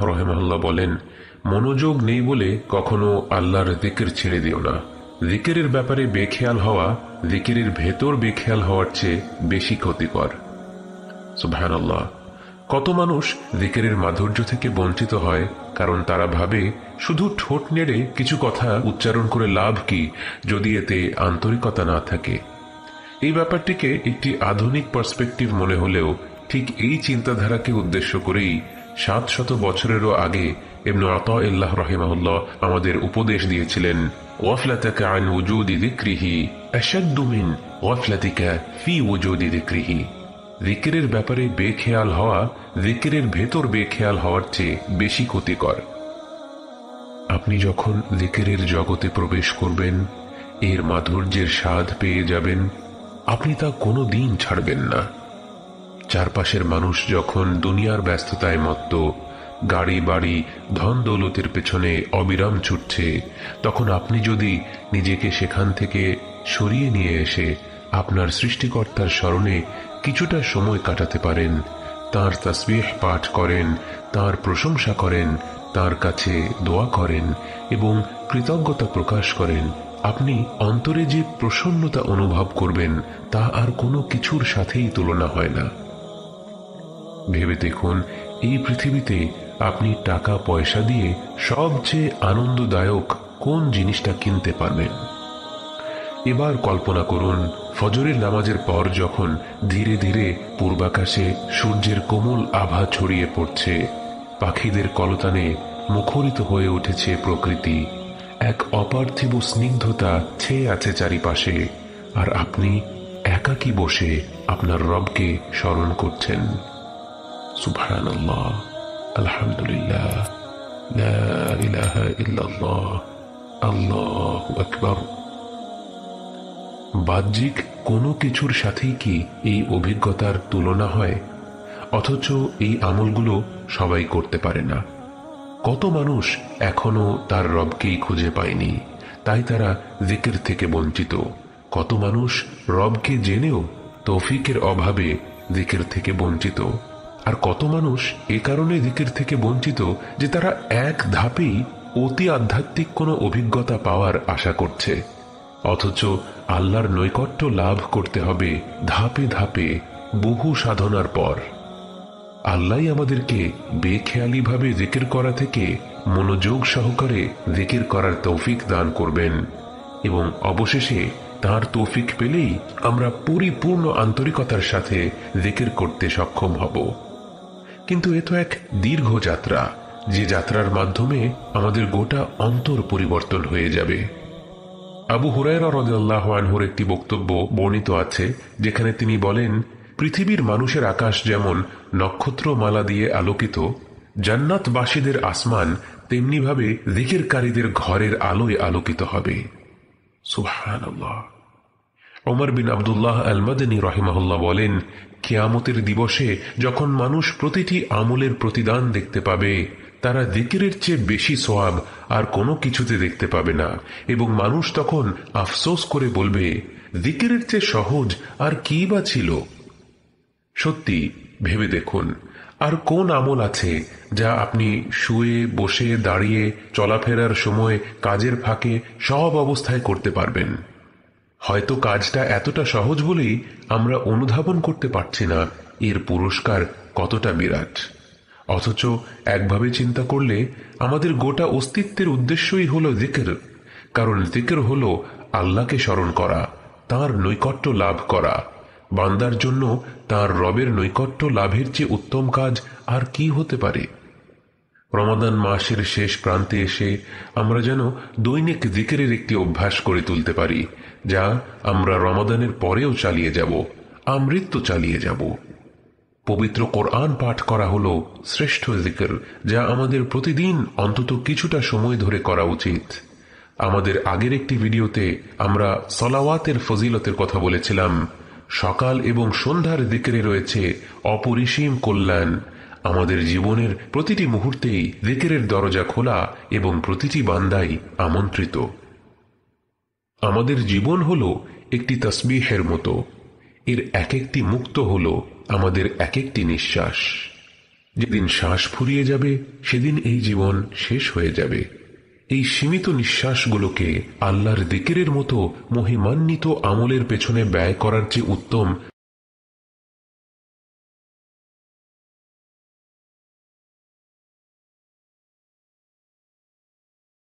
রাহিমাহুল্লাহ বলেন, মনোযোগ নেই বলে কখনো আল্লাহর জিকির ছেড়ে দিও না। জিকিরের ব্যাপারে বেখেয়াল হওয়া জিকিরের ভেতর বেখেয়াল হওয়ার চেয়ে বেশি ক্ষতিকর। সুবহানাল্লাহ। কত মানুষ জিকিরের মাধুর্য থেকে বঞ্চিত হয় কারণ তারা ভাবে শুধু ঠোঁট নেড়ে কিছু কথা উচ্চারণ করে লাভ কি যদি এতে আন্তরিকতা না থাকে। এই ব্যাপারটিকে একটি আধুনিক পার্সপেক্টিভ মনে হলেও ঠিক এই চিন্তাধারাকে উদ্দেশ্য করেই 700 বছরেরও আগে ইবনে আতাইল্লাহ রাহিমাহুল্লাহ আমাদের উপদেশ দিয়েছিলেন, ওয়াফলাতাকা আন ওজুদি যিকরিহি আশাদ্দু মিন ওয়াফলাতিকা ফি ওজুদি যিকরিহি। জিকিরের ব্যাপারে বেখেয়াল হওয়া জিকিরের ভেতর বেখেয়াল হওয়ার চেয়ে বেশি ক্ষতিকর। আপনি যখন জিকিরের জগতে প্রবেশ করবেন, এর মাধুর্যের স্বাদ পেয়ে যাবেন, আপনি তা কোনো দিন ছাড়বেন না। চারপাশের মানুষ যখন দুনিয়ার ব্যস্ততায় মত্ত, গাড়ি বাড়ি ধন দৌলতের পেছনে অবিরাম ছুটছে, তখন আপনি যদি নিজেকে সেখান থেকে সরিয়ে নিয়ে এসে আপনার সৃষ্টিকর্তার স্মরণে কিছুটা সময় কাটাতে পারেন, তাঁর তাসবিহ পাঠ করেন, তাঁর প্রশংসা করেন, তাঁর কাছে দোয়া করেন এবং কৃতজ্ঞতা প্রকাশ করেন, আপনি অন্তরে যে প্রসন্নতা অনুভব করবেন তা আর কোনো কিছুর সাথেই তুলনা হয় না। ভেবে দেখুন, এই পৃথিবীতে আপনি টাকা পয়সা দিয়ে সবচেয়ে আনন্দদায়ক কোন জিনিসটা কিনতে পারবেন? এবার কল্পনা করুন, ফজরের নামাজের পর যখন ধীরে ধীরে পূর্বাকাশে সূর্যের কোমল আভা ছড়িয়ে পড়ছে, পাখিদের কলতানে মুখরিত হয়ে উঠেছে প্রকৃতি, এক অপার্থিব স্নিগ্ধতা ছেয়ে আছে চারিপাশে, আর আপনি একাকী বসে আপনার রবকে স্মরণ করছেন। সুবহানাল্লাহ, আলহামদুলিল্লাহ, লা ইলাহা ইল্লাল্লাহ, আল্লাহু আকবার। বাহ্যিক কোনো কিছুর সাথেই কি এই অভিজ্ঞতার তুলনা হয়? অথচ এই আমলগুলো সবাই করতে পারে না। কত মানুষ এখনো তার রবকেই খুঁজে পায়নি, তাই তারা জিকির থেকে বঞ্চিত। কত মানুষ রবকে জেনেও তৌফিকের অভাবে জিকির থেকে বঞ্চিত। আর কত মানুষ এ কারণে জিকির থেকে বঞ্চিত যে তারা এক ধাপেই অতি আধ্যাত্মিক কোনো অভিজ্ঞতা পাওয়ার আশা করছে, অথচ আল্লাহর নৈকট্য লাভ করতে হবে ধাপে ধাপে, বহু সাধনার পর। আল্লাহ আমাদেরকে বেখেয়ালিভাবে জিকির করা থেকে মনোযোগ সহকারে জিকির করার তৌফিক দান করবেন এবং অবশেষে তার তৌফিক পেলেই আমরা পরিপূর্ণ আন্তরিকতার সাথে জিকির করতে সক্ষম হব। কিন্তু এ তো এক দীর্ঘ যাত্রা, যে যাত্রার মাধ্যমে আমাদের গোটা অন্তর পরিবর্তন হয়ে যাবে। আবু হুরায়রা রাদিয়াল্লাহু আনহুর একটি বক্তব্য বর্ণিত আছে, যেখানে তিনি বলেন, পৃথিবীর মানুষের আকাশ যেমন নক্ষত্রমালা দিয়ে আলোকিত, জান্নাতবাসীদের আসমান তেমনিভাবে জিকিরকারীদের ঘরের আলোয় আলোকিত হবে। সুবহানাল্লাহ। ওমর বিন আব্দুল্লাহ আল মাদানী রাহিমাহুল্লাহ বলেন, কিয়ামতের দিবসে যখন মানুষ প্রতিটি আমলের প্রতিদান দেখতে পাবে, তারা জিকিরের চেয়ে বেশি সওয়াব আর কোনো কিছুতে দেখতে পাবে না, এবং মানুষ তখন আফসোস করে বলবে, জিকিরের চেয়ে সহজ আর কি বা ছিল। সত্যি ভেবে দেখুন, আর কোন আমল আছে যা আপনি শুয়ে বসে দাঁড়িয়ে চলাফেরার সময় কাজের ফাঁকে সব অবস্থায় করতে পারবেন? হয়তো কাজটা এতটা সহজ বলেই আমরা অনুধাবন করতে পারছি না এর পুরস্কার কতটা বিরাট। অথচ একভাবে চিন্তা করলে আমাদের গোটা অস্তিত্বের উদ্দেশ্যই হলো জিকির, কারণ জিকির হলো আল্লাহকে স্মরণ করা, তাঁর নৈকট্য লাভ করা। বান্দার জন্য তাঁর রবের নৈকট্য লাভের চেয়ে উত্তম কাজ আর কি হতে পারে? রমাদান মাসের শেষ প্রান্তে এসে আমরা যেন দৈনিক জিকিরের একটি অভ্যাস করে তুলতে পারি, যা আমরা রমাদানের পরেও চালিয়ে যাব, আমৃত্যু চালিয়ে যাব। পবিত্র কোরআন পাঠ করা হলো শ্রেষ্ঠ জিকির, যা আমাদের প্রতিদিন অন্তত কিছুটা সময় ধরে করা উচিত। আমাদের আগের একটি ভিডিওতে আমরা সলাওয়াতের ফজিলতের কথা বলেছিলাম। সকাল এবং সন্ধ্যার জিকিরে রয়েছে অপরিসীম কল্যাণ। আমাদের জীবনের প্রতিটি মুহূর্তেই জিকিরের দরজা খোলা এবং প্রতিটি বান্দাই আমন্ত্রিত। আমাদের জীবন হলো একটি তাসবিহের মতো, এর এক একটি মুক্ত হলো আমাদের এক একটি নিঃশ্বাস। যেদিন শ্বাস ফুরিয়ে যাবে সেদিন এই জীবন শেষ হয়ে যাবে। এই সীমিত নিঃশ্বাসগুলোকে আল্লাহর দিকেরের মতো মহিমান্বিত আমলের পেছনে ব্যয় করার চেয়ে উত্তম